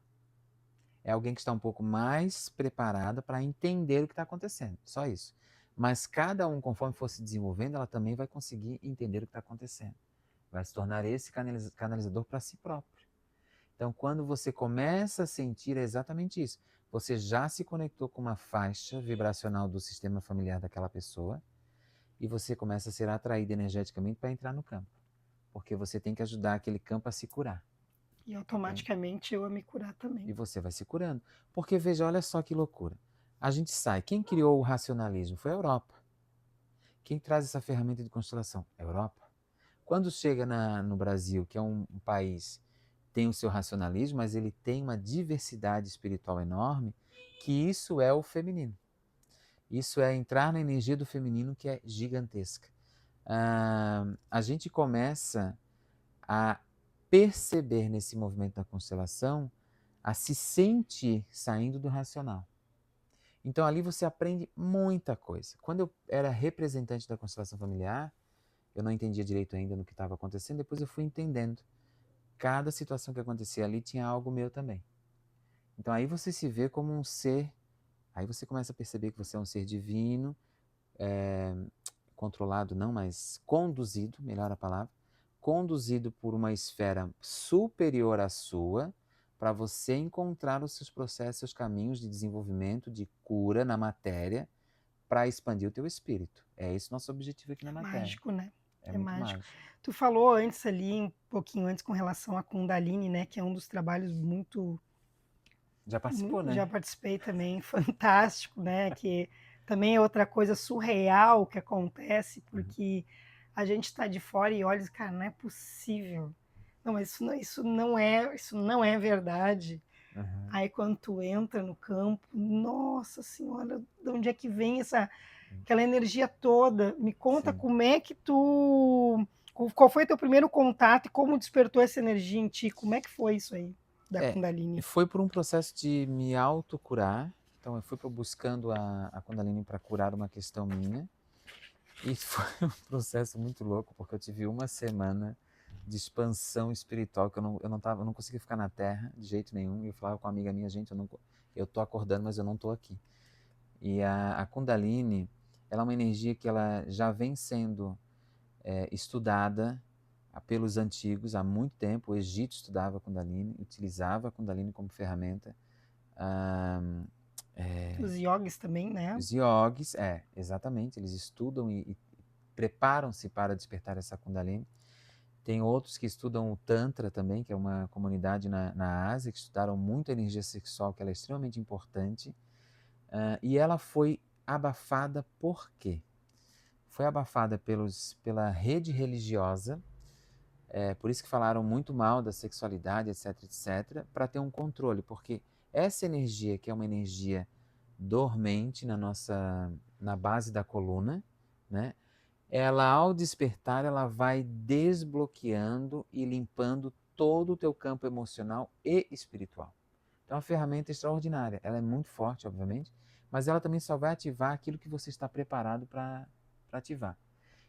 É alguém que está um pouco mais preparado para entender o que está acontecendo. Só isso. Mas cada um, conforme for se desenvolvendo, ela também vai conseguir entender o que está acontecendo. Vai se tornar esse canalizador para si próprio. Então, quando você começa a sentir é exatamente isso, você já se conectou com uma faixa vibracional do sistema familiar daquela pessoa e você começa a ser atraído energeticamente para entrar no campo, porque você tem que ajudar aquele campo a se curar. E Okay? automaticamente eu a me curar também. E você vai se curando. Porque veja, olha só que loucura. A gente sai. Quem criou o racionalismo foi a Europa. Quem traz essa ferramenta de constelação? A Europa. Quando chega no Brasil, que é um país tem o seu racionalismo, mas ele tem uma diversidade espiritual enorme, que isso é o feminino. Isso é entrar na energia do feminino que é gigantesca. A gente começa a perceber nesse movimento da constelação, a se sentir saindo do racional. Então ali você aprende muita coisa. Quando eu era representante da constelação familiar, eu não entendia direito ainda no que estava acontecendo, depois eu fui entendendo. Cada situação que acontecia ali tinha algo meu também. Então aí você se vê como um ser, aí você começa a perceber que você é um ser divino, controlado não, mas conduzido, melhor a palavra, conduzido por uma esfera superior à sua, para você encontrar os seus processos, seus caminhos de desenvolvimento, de cura na matéria, para expandir o teu espírito. É esse nosso objetivo aqui na É matéria. mágico, né? É É muito mágico. mágico. Tu falou antes ali, um pouquinho antes, com relação à Kundalini, né? Que é um dos trabalhos muito... Já participou, Já né? participei também, fantástico, né? Que também é outra coisa surreal que acontece, Uhum. porque a gente está de fora e olha, cara, não é possível. Não, mas isso não é verdade. Uhum. Aí quando tu entra no campo, nossa senhora, de onde é que vem aquela energia toda? Me conta Sim. como é que qual foi teu primeiro contato e como despertou essa energia em ti? Como é que foi isso aí da E Kundalini? foi por um processo de me autocurar. Então, eu fui buscando a Kundalini para curar uma questão minha. E foi um processo muito louco, porque eu tive uma semana de expansão espiritual, que eu não conseguia ficar na Terra de jeito nenhum. E eu falava com uma amiga minha, gente, eu tô acordando, mas eu não tô aqui. E a Kundalini, ela é uma energia que ela já vem sendo estudada pelos antigos há muito tempo. O Egito estudava a Kundalini, utilizava a Kundalini como ferramenta. Ah, Os yogis também, né? os yogis, exatamente, eles estudam e preparam-se para despertar essa Kundalini. Tem outros que estudam o Tantra também, que é uma comunidade na Ásia, que estudaram muito a energia sexual, que ela é extremamente importante. E ela foi abafada por quê? Foi abafada pela rede religiosa, por isso que falaram muito mal da sexualidade, etc, etc, para ter um controle, porque essa energia, que é uma energia dormente na base da coluna, né? Ela, ao despertar, ela vai desbloqueando e limpando todo o teu campo emocional e espiritual. Então, é uma ferramenta extraordinária. Ela é muito forte, obviamente, mas ela também só vai ativar aquilo que você está preparado para ativar.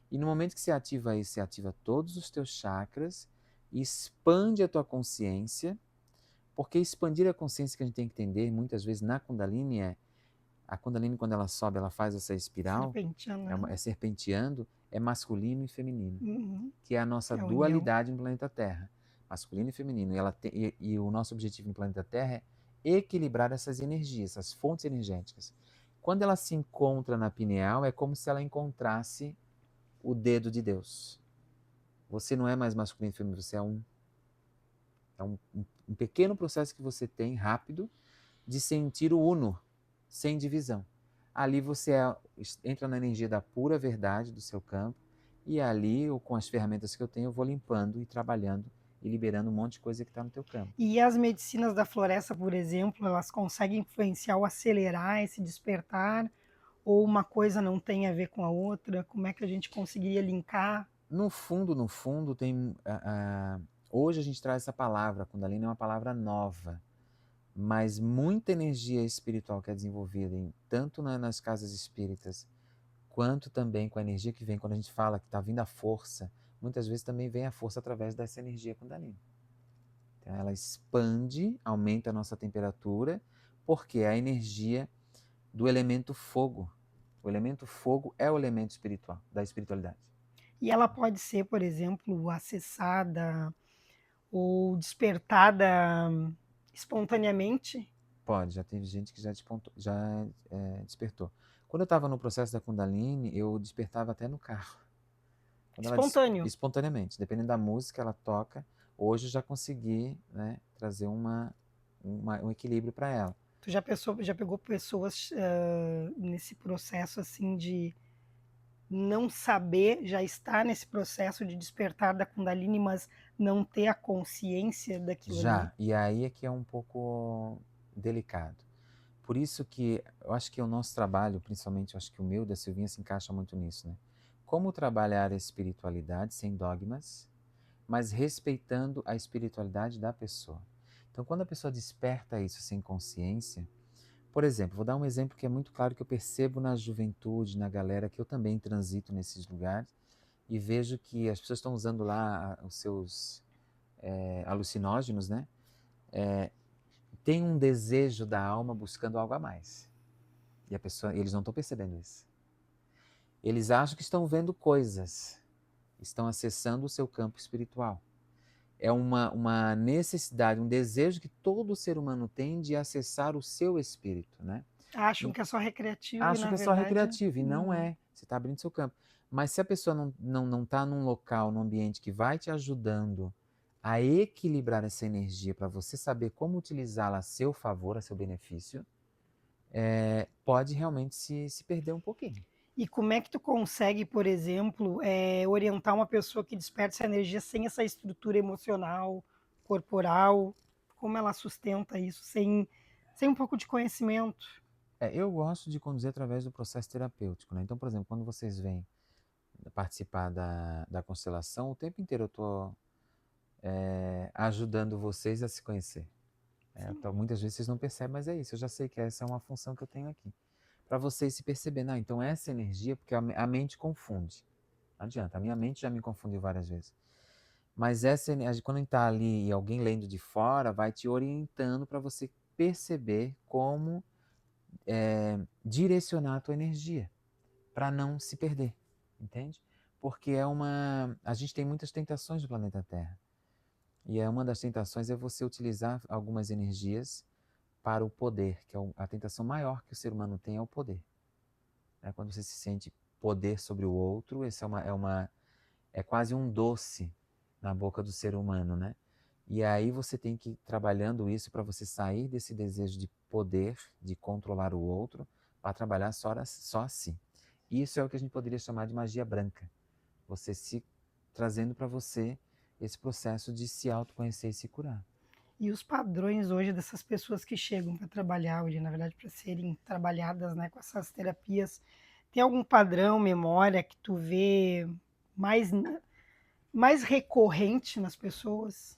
E no momento que você ativa isso, você ativa todos os teus chakras, expande a tua consciência, porque expandir a consciência que a gente tem que entender, muitas vezes na Kundalini a Kundalini, quando ela sobe, ela faz essa espiral, Serpenteando, né? serpenteando, é masculino e feminino, Uhum. que é a nossa É a união. dualidade no planeta Terra, masculino e feminino. E o nosso objetivo no planeta Terra é equilibrar essas energias, essas fontes energéticas. Quando ela se encontra na pineal, é como se ela encontrasse o dedo de Deus. Você não é mais masculino e feminino, você é um pequeno processo que você tem, rápido, de sentir o uno, sem divisão. Ali você entra na energia da pura verdade do seu campo, e ali, ou com as ferramentas que eu tenho, eu vou limpando e trabalhando e liberando um monte de coisa que está no teu campo. E as medicinas da floresta, por exemplo, elas conseguem influenciar ou acelerar esse despertar? Ou uma coisa não tem a ver com a outra? Como é que a gente conseguiria linkar? No fundo, hoje a gente traz essa palavra, Kundalini é uma palavra nova, mas muita energia espiritual que é desenvolvida tanto nas casas espíritas, quanto também com a energia que vem quando a gente fala que está vindo a força, muitas vezes também vem a força através dessa energia Kundalini. Então ela expande, aumenta a nossa temperatura, porque é a energia do elemento fogo. O elemento fogo é o elemento espiritual, da espiritualidade. E ela pode ser, por exemplo, acessada ou despertada espontaneamente? Pode, já teve gente que despertou. Quando eu estava no processo da Kundalini, eu despertava até no carro. Espontâneo. Espontaneamente, dependendo da música, ela toca. Hoje eu já consegui, né, trazer um equilíbrio para ela. Tu já pegou pessoas nesse processo assim de não saber, já estar nesse processo de despertar da Kundalini, mas não ter a consciência daquilo ali? Já, e aí é que é um pouco delicado. Por isso que eu acho que o nosso trabalho, principalmente eu acho que o meu da Silvinha se encaixa muito nisso, né? Como trabalhar a espiritualidade sem dogmas, mas respeitando a espiritualidade da pessoa. Então, quando a pessoa desperta isso sem consciência, por exemplo, vou dar um exemplo que é muito claro que eu percebo na juventude, na galera, que eu também transito nesses lugares e vejo que as pessoas estão usando lá os seus alucinógenos, né? Tem um desejo da alma buscando algo a mais. E eles não estão percebendo isso. Eles acham que estão vendo coisas, estão acessando o seu campo espiritual. É uma necessidade, um desejo que todo ser humano tem de acessar o seu espírito, né? Acham que é só recreativo e, Acho na que é só verdade, recreativo, e não não é. é. Você está abrindo seu campo. Mas se a pessoa não tá num local, num ambiente que vai te ajudando a equilibrar essa energia para você saber como utilizá-la a seu favor, a seu benefício, pode realmente se perder um pouquinho. E como é que tu consegue, por exemplo, orientar uma pessoa que desperta essa energia sem essa estrutura emocional, corporal? Como ela sustenta isso sem um pouco de conhecimento? Eu gosto de conduzir através do processo terapêutico, né? Então, por exemplo, quando vocês vêm participar da constelação, o tempo inteiro eu estou ajudando vocês a se conhecer. Então, muitas vezes vocês não percebem, mas é isso. Eu já sei que essa é uma função que eu tenho aqui. Para vocês se perceberem, então essa energia, porque a mente confunde. Não adianta, a minha mente já me confundiu várias vezes. Mas essa energia, quando está ali e alguém lendo de fora, vai te orientando para você perceber como direcionar a tua energia, para não se perder, entende? Porque a gente tem muitas tentações no planeta Terra. E uma das tentações é você utilizar algumas energias para o poder, que é a tentação maior que o ser humano tem é o poder. Quando você se sente poder sobre o outro, esse é quase um doce na boca do ser humano, né? E aí você tem que ir trabalhando isso para você sair desse desejo de poder, de controlar o outro, para trabalhar só a si. Isso é o que a gente poderia chamar de magia branca. Você se trazendo para você esse processo de se autoconhecer e se curar. E os padrões hoje dessas pessoas que chegam para trabalhar hoje, na verdade, para serem trabalhadas, né, com essas terapias, tem algum padrão, memória que tu vê mais, mais recorrente nas pessoas?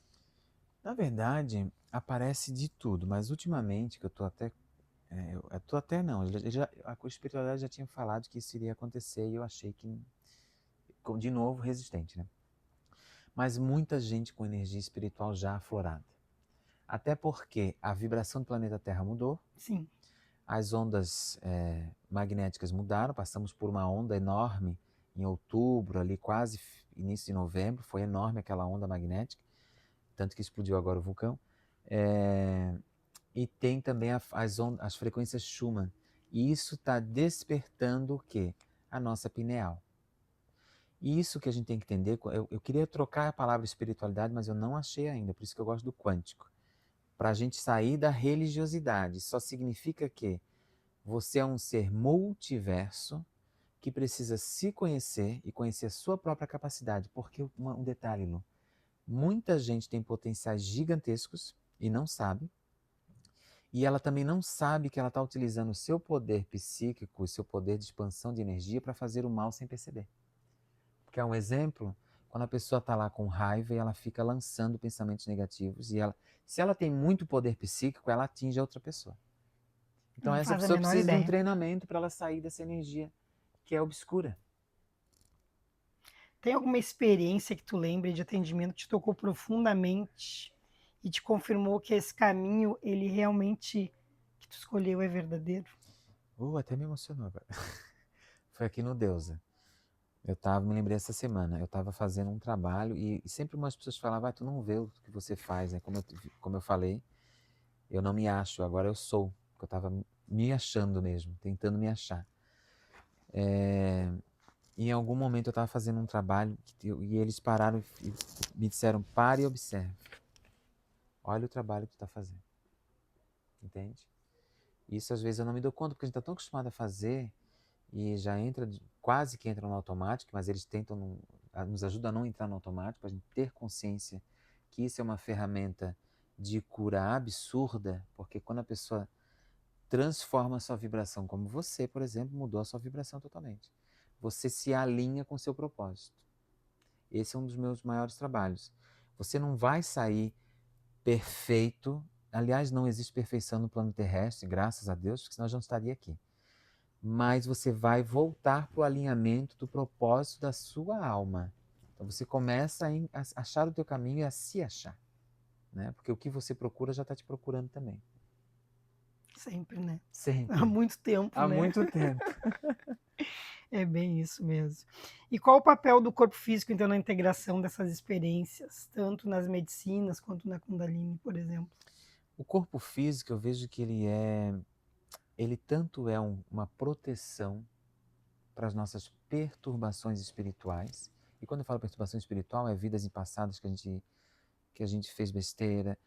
Na verdade, aparece de tudo, mas ultimamente, que eu tô até. Eu tô até não, a espiritualidade já tinha falado que isso iria acontecer e eu achei que, de novo, resistente, né? Mas muita gente com energia espiritual já aflorada. Até porque a vibração do planeta Terra mudou, Sim. as ondas magnéticas mudaram, passamos por uma onda enorme em outubro, ali quase início de novembro, foi enorme aquela onda magnética, tanto que explodiu agora o vulcão. E tem também as frequências Schumann. E isso está despertando o quê? A nossa pineal. E isso que a gente tem que entender, eu queria trocar a palavra espiritualidade, mas eu não achei ainda, por isso que eu gosto do quântico. Para a gente sair da religiosidade, só significa que você é um ser multiverso que precisa se conhecer e conhecer a sua própria capacidade. Porque um detalhe, Lu, muita gente tem potenciais gigantescos e não sabe. E ela também não sabe que ela está utilizando o seu poder psíquico, o seu poder de expansão de energia para fazer o mal sem perceber. Porque é um exemplo, quando a pessoa está lá com raiva e ela fica lançando pensamentos negativos, se ela tem muito poder psíquico, ela atinge a outra pessoa. Então Não essa faz a pessoa menor precisa de um ideia. treinamento para ela sair dessa energia que é obscura. Tem alguma experiência que tu lembre de atendimento que te tocou profundamente e te confirmou que esse caminho, ele realmente que tu escolheu é verdadeiro? Até me emocionou agora. Foi aqui no Deusa. Me lembrei essa semana, eu estava fazendo um trabalho e sempre umas pessoas falavam, tu não vê o que você faz, né? Como eu falei, eu não me acho, agora eu sou, porque eu estava me achando mesmo, tentando me achar. E em algum momento eu estava fazendo um trabalho e eles pararam e me disseram, pare e observe. Olha o trabalho que tu está fazendo. Entende? Isso às vezes eu não me dou conta, porque a gente está tão acostumado a fazer e já entra, quase que entra no automático, mas eles tentam, nos ajudam a não entrar no automático, para a gente ter consciência que isso é uma ferramenta de cura absurda, porque quando a pessoa transforma a sua vibração, como você, por exemplo, mudou a sua vibração totalmente. Você se alinha com o seu propósito. Esse é um dos meus maiores trabalhos. Você não vai sair perfeito. Aliás, não existe perfeição no plano terrestre, graças a Deus, porque senão eu já não estaria aqui. Mas você vai voltar para o alinhamento do propósito da sua alma. Então você começa a achar o teu caminho e a se achar. Né? Porque o que você procura já está te procurando também. Sempre, né? Há Sempre. muito tempo, Há né? muito tempo. É bem isso mesmo. E qual o papel do corpo físico, então, na integração dessas experiências, tanto nas medicinas quanto na Kundalini, por exemplo? O corpo físico, eu vejo que ele tanto é uma proteção para as nossas perturbações espirituais. E quando eu falo perturbação espiritual, é vidas em passados que a gente fez besteira,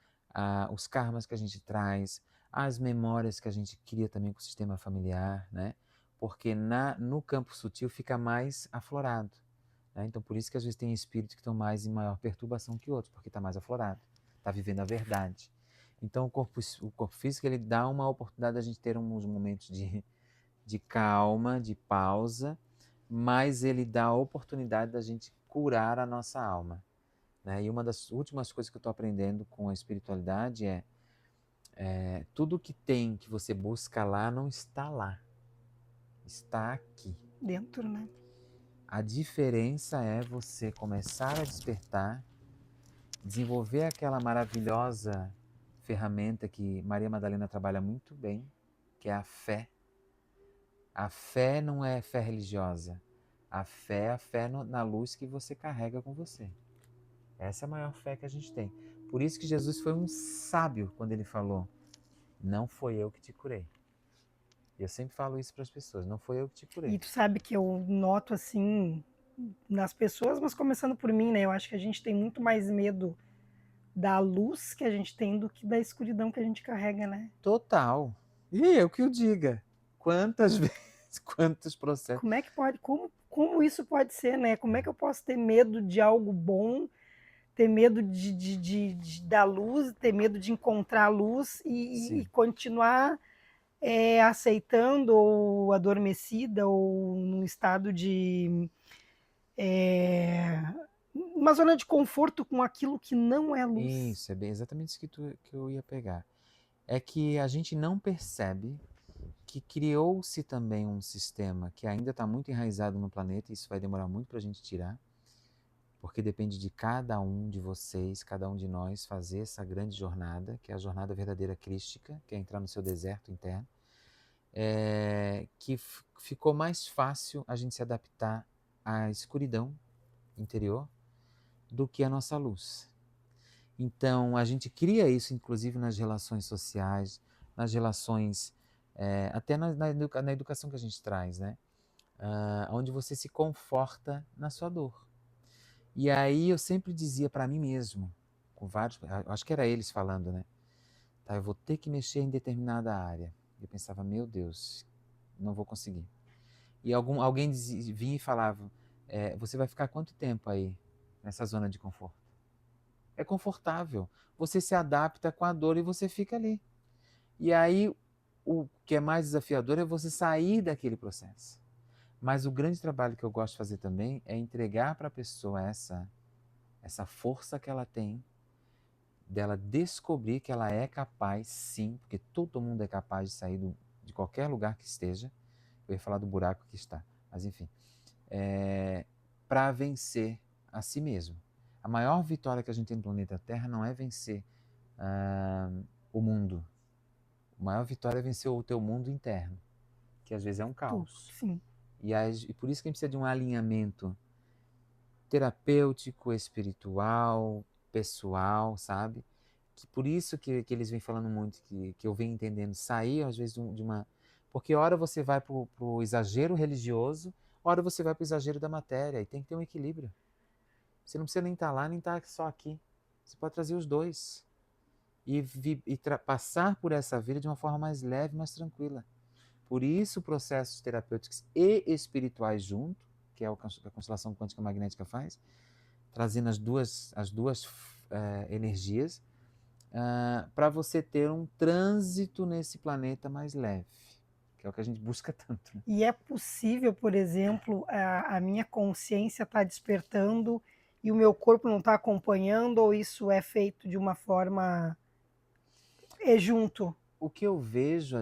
os karmas que a gente traz, as memórias que a gente cria também com o sistema familiar, né? Porque no campo sutil fica mais aflorado, né? Então por isso que às vezes tem espíritos que estão mais em maior perturbação que outros, porque está mais aflorado, está vivendo a verdade. Então o corpo físico ele dá uma oportunidade da gente ter uns momentos de calma, de pausa, mas ele dá a oportunidade da gente curar a nossa alma, né? E uma das últimas coisas que eu estou aprendendo com a espiritualidade é tudo que tem que você busca lá não está lá, está aqui. Dentro, né? A diferença é você começar a despertar, desenvolver aquela maravilhosa ferramenta que Maria Madalena trabalha muito bem, que é a fé. A fé não é fé religiosa. A fé é a fé na luz que você carrega com você. Essa é a maior fé que a gente tem. Por isso que Jesus foi um sábio quando ele falou: não foi eu que te curei. Eu sempre falo isso para as pessoas: não foi eu que te E curei. tu sabe que eu noto assim nas pessoas, mas começando por mim, né? Eu acho que a gente tem muito mais medo da luz que a gente tem do que da escuridão que a gente carrega, né? Total. E eu que o diga. Quantas vezes, quantos processos. Como é que pode, como isso pode ser, né? Como é que eu posso ter medo de algo bom, ter medo da luz, ter medo de encontrar a luz e Sim. continuar aceitando ou adormecida ou num estado de é, uma zona de conforto com aquilo que não é luz. Isso, é bem exatamente isso que eu ia pegar. É que a gente não percebe que criou-se também um sistema que ainda está muito enraizado no planeta, e isso vai demorar muito para a gente tirar, porque depende de cada um de vocês, cada um de nós, fazer essa grande jornada, que é a jornada verdadeira crística, que é entrar no seu deserto interno, que ficou mais fácil a gente se adaptar à escuridão interior do que à nossa luz. Então, a gente cria isso, inclusive, nas relações sociais, nas relações, até na educação que a gente traz, né? Onde você se conforta na sua dor. E aí eu sempre dizia para mim mesmo, com vários, acho que era eles falando, né? Tá, eu vou ter que mexer em determinada área. Eu pensava, meu Deus, não vou conseguir. E alguém vinha e falava, você vai ficar quanto tempo aí nessa zona de conforto? É confortável. Você se adapta com a dor e você fica ali. E aí o que é mais desafiador é você sair daquele processo. Mas o grande trabalho que eu gosto de fazer também é entregar para a pessoa essa força que ela tem, dela descobrir que ela é capaz, sim, porque todo mundo é capaz de sair de qualquer lugar que esteja. Eu ia falar do buraco que está, mas enfim. Para vencer a si mesmo. A maior vitória que a gente tem no planeta Terra não é vencer o mundo. A maior vitória é vencer o teu mundo interno, que às vezes é um Tu, caos. sim. E por isso que a gente precisa de um alinhamento terapêutico, espiritual, pessoal, sabe? Que por isso que eles vêm falando muito, que eu venho entendendo, sair às vezes de uma... Porque hora você vai para o exagero religioso, hora você vai para o exagero da matéria, e tem que ter um equilíbrio. Você não precisa nem estar lá, nem estar só aqui. Você pode trazer os dois. E passar por essa vida de uma forma mais leve, mais tranquila. Por isso, processos terapêuticos e espirituais junto, que é o que a constelação quântica magnética faz, trazendo as duas energias, para você ter um trânsito nesse planeta mais leve, que é o que a gente busca tanto. Né? E é possível, por exemplo, a minha consciência está despertando e o meu corpo não está acompanhando, ou isso é feito de uma forma junto? O que eu vejo,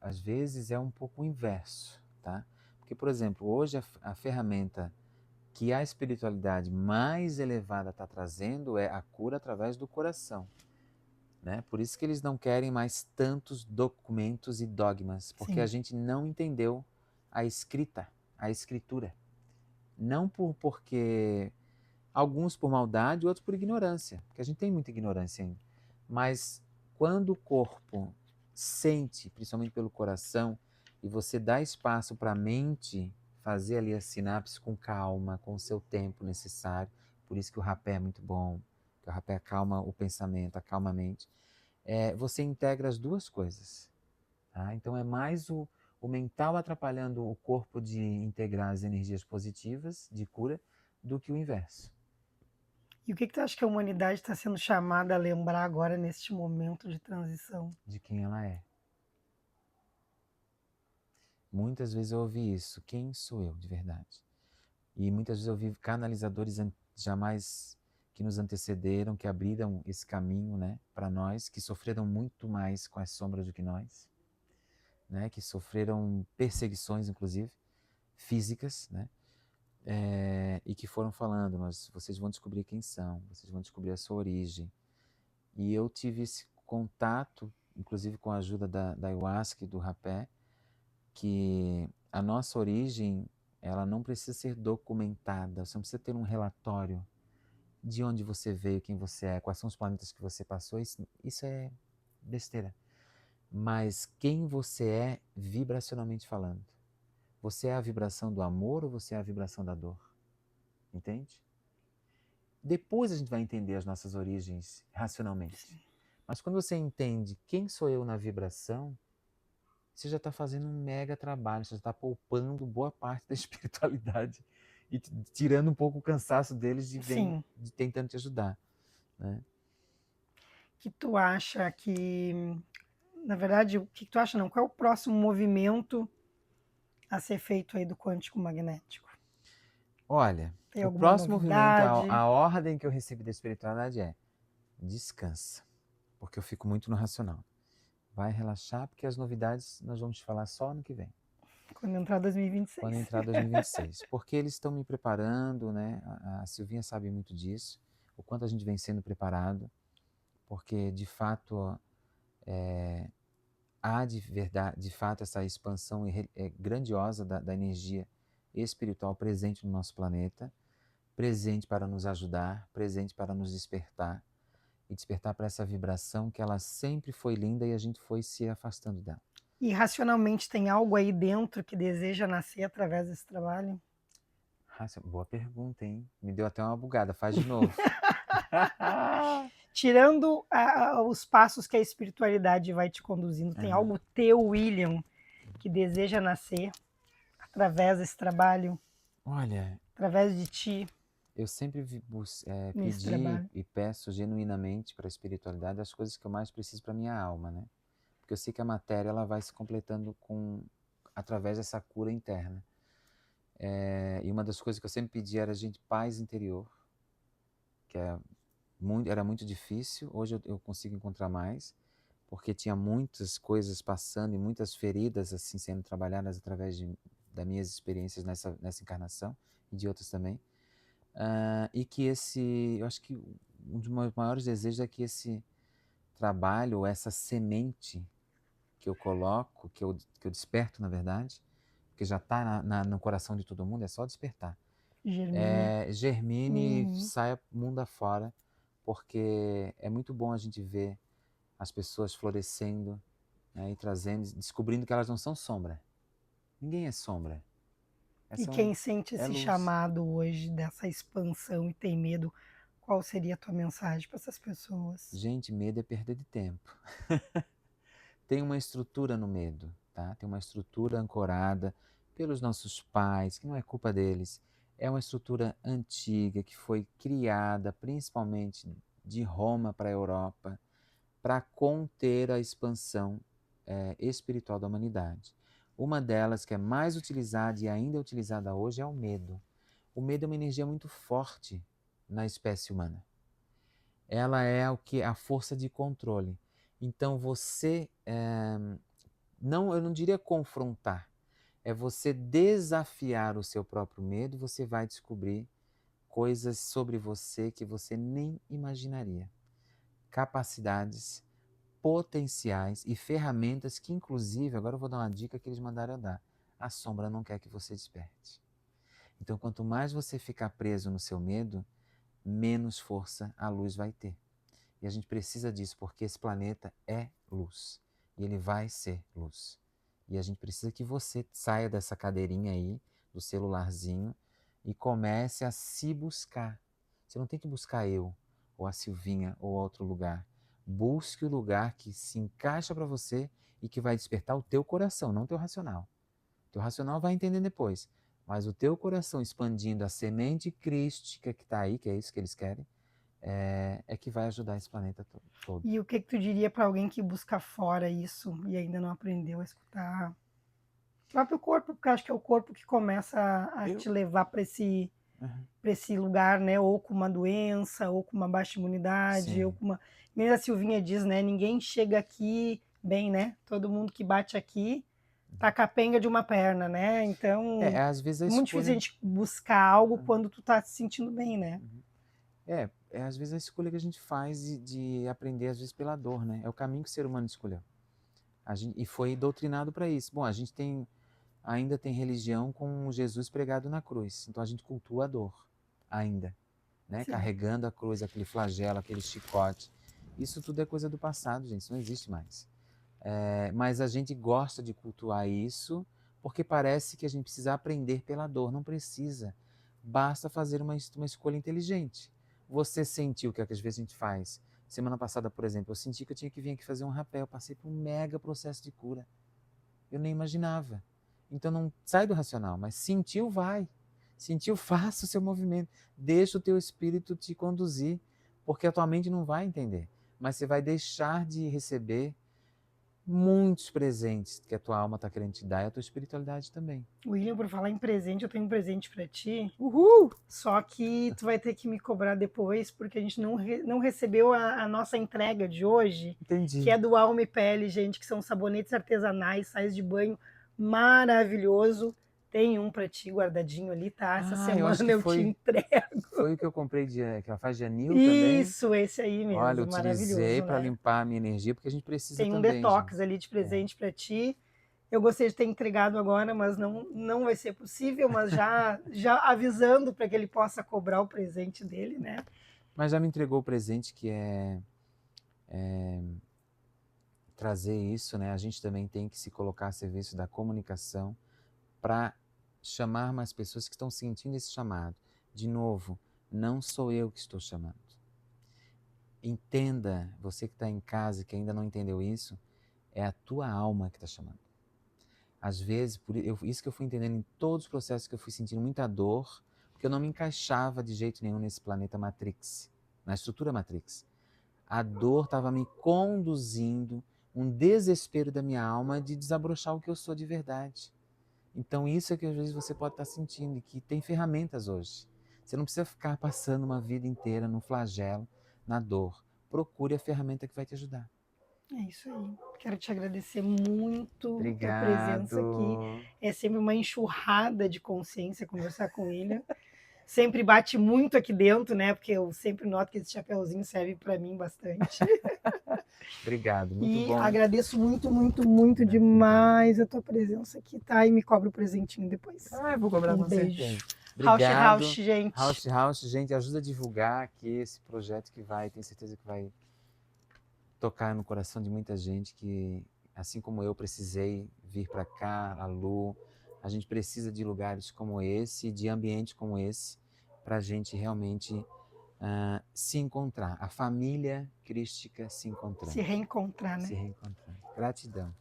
às vezes, é um pouco o inverso, tá? Porque, por exemplo, hoje a ferramenta que a espiritualidade mais elevada está trazendo é a cura através do coração. Né? Por isso que eles não querem mais tantos documentos e dogmas, porque a Sim. gente não entendeu a escrita. a escritura. Não porque alguns por maldade, outros por ignorância, porque a gente tem muita ignorância ainda. Mas quando o corpo sente, principalmente pelo coração, e você dá espaço para a mente fazer ali a sinapse com calma, com o seu tempo necessário, por isso que o rapé é muito bom, que o rapé acalma o pensamento, acalma a mente, você integra as duas coisas. Tá? Então é mais o mental atrapalhando o corpo de integrar as energias positivas de cura do que o inverso. E o que tu acha que a humanidade está sendo chamada a lembrar agora neste momento de transição? De quem ela é. Muitas vezes eu ouvi isso. Quem sou eu, de verdade? E muitas vezes eu ouvi canalizadores jamais que nos antecederam, que abriram esse caminho, né, para nós, que sofreram muito mais com as sombras do que nós, né, que sofreram perseguições, inclusive, físicas, né, e que foram falando, mas vocês vão descobrir quem são, vocês vão descobrir a sua origem. E eu tive esse contato, inclusive com a ajuda da ayahuasca e do rapé, que a nossa origem, ela não precisa ser documentada, você não precisa ter um relatório de onde você veio, quem você é, quais são os planetas que você passou, isso é besteira. Mas quem você é vibracionalmente falando. Você é a vibração do amor ou você é a vibração da dor? Entende? Depois a gente vai entender as nossas origens racionalmente. Mas quando você entende quem sou eu na vibração, você já está fazendo um mega trabalho, você já está poupando boa parte da espiritualidade e tirando um pouco o cansaço deles de tentando te ajudar. Né? Que tu acha que, na verdade, o que tu acha não? Qual é o próximo movimento a ser feito aí do quântico magnético? Olha, Tem o alguma próximo movimento, novidade? a ordem que eu recebi da espiritualidade é descansa, porque eu fico muito no racional. Vai relaxar, porque as novidades nós vamos falar só ano que vem. Quando entrar 2026. Quando entrar 2026. Porque eles estão me preparando, né? A Silvinha sabe muito disso, o quanto a gente vem sendo preparado, porque de fato há de fato essa expansão grandiosa da energia espiritual presente no nosso planeta, presente para nos ajudar, presente para nos despertar e despertar para essa vibração que ela sempre foi linda e a gente foi se afastando dela. E racionalmente tem algo aí dentro que deseja nascer através desse trabalho? Boa pergunta, hein? Me deu até uma bugada, faz de novo. Tirando os passos que a espiritualidade vai te conduzindo, tem algo teu, William, que deseja nascer através desse trabalho? Olha, através de ti? Eu sempre Nesse pedi trabalho. e peço genuinamente para a espiritualidade as coisas que eu mais preciso para minha alma, né? Porque eu sei que a matéria ela vai se completando através dessa cura interna. E uma das coisas que eu sempre pedi era, gente, paz interior, que era muito difícil. Hoje eu consigo encontrar mais, porque tinha muitas coisas passando e muitas feridas assim sendo trabalhadas através das minhas experiências nessa encarnação e de outras também. E que eu acho que um dos meus maiores desejos é que esse trabalho, essa semente que eu coloco, que eu desperto, na verdade, porque já está no coração de todo mundo, é só despertar. Germine e saia mundo afora, porque é muito bom a gente ver as pessoas florescendo, né, e descobrindo que elas não são sombra. Ninguém é sombra. E quem sente esse luz. chamado hoje dessa expansão e tem medo, qual seria a tua mensagem para essas pessoas? Gente, medo é perda de tempo. Tem uma estrutura no medo, tá? Tem uma estrutura ancorada pelos nossos pais, que não é culpa deles. É uma estrutura antiga que foi criada principalmente de Roma para a Europa para conter a expansão espiritual da humanidade. Uma delas que é mais utilizada e ainda é utilizada hoje é o medo. O medo é uma energia muito forte na espécie humana. Ela é a força de controle. Então você, eu não diria confrontar, é você desafiar o seu próprio medo, você vai descobrir coisas sobre você que você nem imaginaria. Capacidades, potenciais e ferramentas que, inclusive, agora eu vou dar uma dica que eles mandaram eu dar. a sombra não quer que você desperte. Então, quanto mais você ficar preso no seu medo, menos força a luz vai ter. E a gente precisa disso, porque esse planeta é luz. E ele vai ser luz. E a gente precisa que você saia dessa cadeirinha aí, do celularzinho, e comece a se buscar. Você não tem que buscar eu, ou a Silvinha, ou outro lugar. Busque o lugar que se encaixa para você e que vai despertar o teu coração, não o teu racional. O teu racional vai entender depois. Mas o teu coração expandindo a semente crística que está aí, que é isso que eles querem, é que vai ajudar esse planeta todo. E o que tu diria para alguém que busca fora isso e ainda não aprendeu a escutar o próprio corpo? Porque eu acho que é o corpo que começa a te levar para esse, Uhum. para esse lugar, né? Ou com uma doença, ou com uma baixa imunidade, Sim. ou com uma... Nem a Silvinha diz, né? Ninguém chega aqui bem, né? Todo mundo que bate aqui tá capenga de uma perna, né? Então, Às vezes a é muito difícil a escolha. gente buscar algo quando tu tá se sentindo bem, né? Uhum. Às vezes a escolha que a gente faz de aprender, às vezes, pela dor, né? É o caminho que o ser humano escolheu. E foi doutrinado para isso. Bom, a gente ainda tem religião com Jesus pregado na cruz. Então a gente cultua a dor, ainda. Né? Sim. Carregando a cruz, aquele flagelo, aquele chicote. Isso tudo é coisa do passado, gente. Isso não existe mais. Mas a gente gosta de cultuar isso porque parece que a gente precisa aprender pela dor. Não precisa. Basta fazer uma escolha inteligente. Você sentiu o que às vezes a gente faz. Semana passada, por exemplo, eu senti que eu tinha que vir aqui fazer um rapel. Eu passei por um mega processo de cura. Eu nem imaginava. Então não sai do racional, mas sentiu, vai. Sentiu, faça o seu movimento. Deixa o teu espírito te conduzir, porque a tua mente não vai entender. Mas você vai deixar de receber muitos presentes que a tua alma está querendo te dar e a tua espiritualidade também. William, por falar em presente, eu tenho um presente para ti. Uhul! Só que tu vai ter que me cobrar depois, porque a gente não recebeu a nossa entrega de hoje, Entendi. que é do Alma e Pele, gente, que são sabonetes artesanais, sais de banho maravilhoso. Tem um para ti guardadinho ali, tá? Essa Eu acho semana que eu te entrego. foi o que eu comprei que ela faz de anil também. Isso, esse aí Olha, eu mesmo, utilizei maravilhoso, para né? limpar a minha energia, porque a gente precisa Tem um também, gente. detox ali de presente para ti. Eu gostaria de ter entregado agora, mas não vai ser possível, mas já avisando para que ele possa cobrar o presente dele, né? Mas já me entregou o presente que é trazer isso, né? A gente também tem que se colocar a serviço da comunicação para chamar mais pessoas que estão sentindo esse chamado. De novo, não sou eu que estou chamando. Entenda, você que está em casa que ainda não entendeu isso, é a tua alma que está chamando. Às vezes, isso que eu fui entendendo em todos os processos que eu fui sentindo muita dor, porque eu não me encaixava de jeito nenhum nesse planeta Matrix, na estrutura Matrix. A dor estava me conduzindo, um desespero da minha alma de desabrochar o que eu sou de verdade. Então isso é que às vezes você pode estar sentindo, e que tem ferramentas hoje. Você não precisa ficar passando uma vida inteira no flagelo, na dor. Procure a ferramenta que vai te ajudar. É isso aí. Quero te agradecer muito a tua presença aqui. Obrigado. É sempre uma enxurrada de consciência conversar com ele. Sempre bate muito aqui dentro, né? Porque eu sempre noto que esse chapeuzinho serve para mim bastante. Obrigado, muito E bom. agradeço muito, muito, muito demais a tua presença aqui, tá? E me cobra o presentinho depois. Eu vou cobrar com beijo. certeza. Obrigado. Obrigado. Gente. House, gente, ajuda a divulgar aqui esse projeto que tenho certeza que vai tocar no coração de muita gente que, assim como eu, precisei vir para cá, a Lu. A gente precisa de lugares como esse, de ambientes como esse, para a gente realmente se encontrar. A família crística se encontrando. Se reencontrar, né? Se reencontrando. Gratidão.